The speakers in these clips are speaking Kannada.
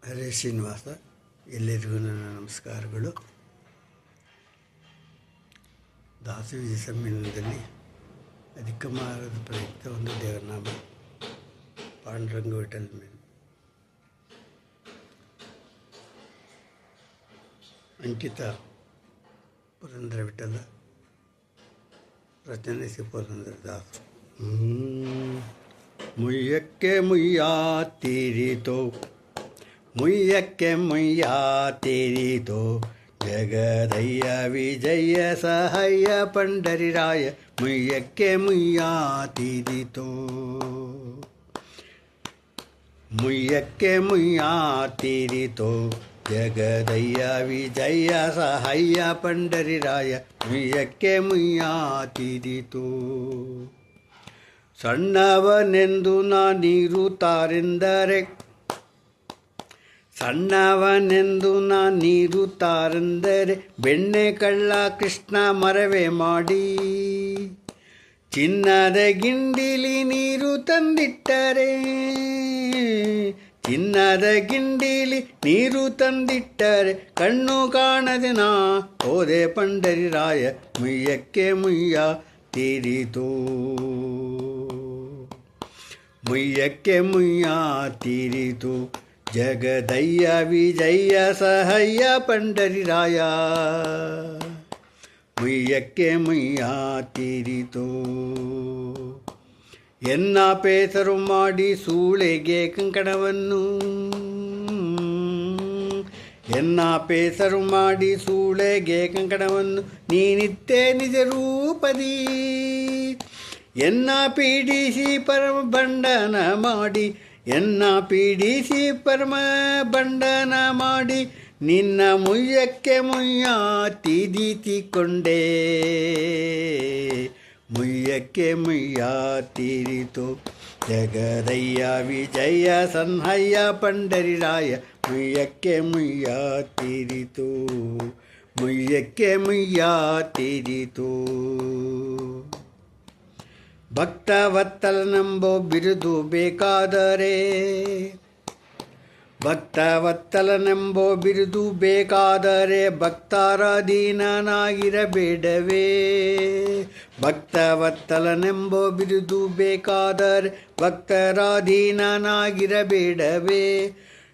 ಹರೇ ಶ್ರೀನಿವಾಸ. ಎಲ್ಲರಿಗೂ ನನ್ನ ನಮಸ್ಕಾರಗಳು. ದಾಸೋಹಿ ಸಮ್ಮೇಳನದಲ್ಲಿ ಅಧಿಕ ಮಾರದ ಪ್ರಯುಕ್ತ ಒಂದು ದೇವರನಾಮ ಪಾಂಡುರಂಗ ವಿಠಲ್ ಮೇಲೆ ಅಂಕಿತ ಪುರಂದರ ವಿಠಲ, ರಚನೆ ಪುರಂದರ ದಾಸ. ಮುಯ್ಯಕ್ಕೆ ಮುಯ್ಯಾ ತೀರಿತೋ, ಮುಯ್ಯಕ್ಕೆ ಮುಯ್ಯಾ ತೀರಿತೋ, ಜಗದಯ್ಯ ವಿಜಯ ಸಹಾಯ ಪಂಡರಿರಾಯ. ಮುಯ್ಯಕ್ಕೆ ಮುಯ್ಯಾ ತೀರಿತೋ, ಮುಯ್ಯಕ್ಕೆ ಮುಯ್ಯಾ ತೀರಿತೋ, ಜಗದಯ್ಯ ವಿಜಯ ಸಹಾಯ ಪಂಡರಿರಾಯ. ಮುಯ್ಯಕ್ಕೆ ಮುಯ್ಯಾ ತೀರಿತೋ, ಸಣ್ಣವನೆಂದು ನಾನಿರುತ್ತಾರೆಂದರೆ, ಸಣ್ಣವನೆಂದು ನಾನಿರುತ್ತಾರೆಂದರೆ, ಬೆಣ್ಣೆ ಕಳ್ಳ ಕೃಷ್ಣ ಮರವೇ ಮಾಡಿ, ಚಿನ್ನದ ಗಿಂಡಿಲಿ ನೀರು ತಂದಿಟ್ಟರೆ, ಚಿನ್ನದ ಗಿಂಡಿಲಿ ನೀರು ತಂದಿಟ್ಟರೆ, ಕಣ್ಣು ಕಾಣದೆ ನಾ ಹೋದೆ ಪಂಡರಿರಾಯ. ಮುಯ್ಯಕ್ಕೆ ಮುಯ್ಯಾ ತೀರಿತೋ, ಮುಯ್ಯಕ್ಕೆ ಮುಯ್ಯಾ ತೀರಿತೋ, ಜಗದಯ್ಯ ವಿಜಯ ಸಹಾಯ ಪಂಡರಿರಾಯ. ಮುಯ್ಯಕ್ಕೆ ಮುಯ್ಯಾ ತೀರಿತೋ, ಎನ್ನ ಪೇಸರು ಮಾಡಿ ಸೂಳೆಗೆ ಕಂಕಣವನ್ನು, ಎನ್ನ ಪೇಸರು ಮಾಡಿ ಸೂಳೆಗೆ ಕಂಕಣವನ್ನು, ನೀನಿತ್ತೆ ನಿಜ ರೂಪದಿ, ಎನ್ನ ಪೀಡಿಸಿ ಪರಮ ಬಂಡನ ಮಾಡಿ, ಎನ್ನ ಪೀಡಿಸಿ ಪರಮ ಬಂಡನ ಮಾಡಿ, ನಿನ್ನ ಮುಯ್ಯಕ್ಕೆ ಮುಯ್ಯಾ ತೀರಿಕೊಂಡೆ. ಮುಯ್ಯಕ್ಕೆ ಮುಯ್ಯಾ ತೀರಿತೋ, ಜಗದಯ್ಯ ವಿಜಯ ಸನ್ಹಯ್ಯ ಪಂಡರಿರಾಯ. ಮುಯ್ಯಕ್ಕೆ ಮುಯ್ಯಾ ತೀರಿತೋ, ಮುಯ್ಯಕ್ಕೆ ಮುಯ್ಯಾ ತೀರಿತೋ, ಭಕ್ತವತ್ತಲನೆಂಬೋ ಬಿರುದು ಬೇಕಾದರೆ, ಭಕ್ತವತ್ತಲನೆಂಬೋ ಬಿರುದು ಬೇಕಾದರೆ, ಭಕ್ತಾರಾಧೀನನಾಗಿರಬೇಡವೇ. ಭಕ್ತವತ್ತಲನೆಂಬೋ ಬಿರುದು ಬೇಕಾದರೆ, ಭಕ್ತರಾಧೀನನಾಗಿರಬೇಡವೇ.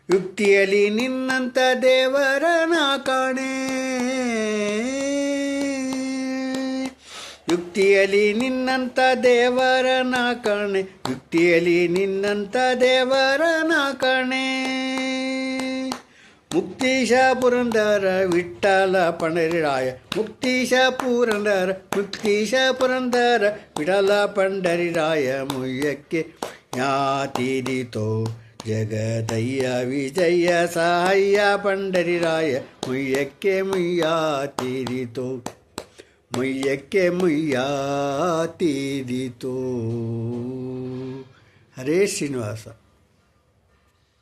ಯುಕ್ತಿಯಲ್ಲಿ ನಿನ್ನಂಥ ದೇವರನ ಕಾಣೆ, ಯುಕ್ತಿಯಲ್ಲಿ ನಿನ್ನಂಥ ದೇವರನ ಕಾಣೆ, ಯುಕ್ತಿಯಲ್ಲಿ ನಿನ್ನಂಥ ದೇವರನ ಕಾಣೆ. ಮುಕ್ತೀಶ ಪುರಂದರ ವಿಠಲ ಪಂಡರಿರಾಯ. ಮುಕ್ತೀಶ ಪುರಂದರ, ಮುಕ್ತೀಶ ಪುರಂದರ ವಿಠಲ ಪಂಡರಿರಾಯ. ಮುಯ್ಯಕ್ಕೆ ಮುಯ್ಯಾ ತೀರಿತೋ, ಜಗದಯ್ಯ ವಿಜಯ ಸಹಾಯ ಪಂಡರಿರಾಯ. ಮುಯ್ಯಕ್ಕೆ ಮುಯ್ಯಾ ತೀರಿತೋ, ಮುಯ್ಯಕ್ಕೆ ಮುಯ್ಯಾ ತೀರಿತೋ. ಹರೇ ಶ್ರೀನಿವಾಸ.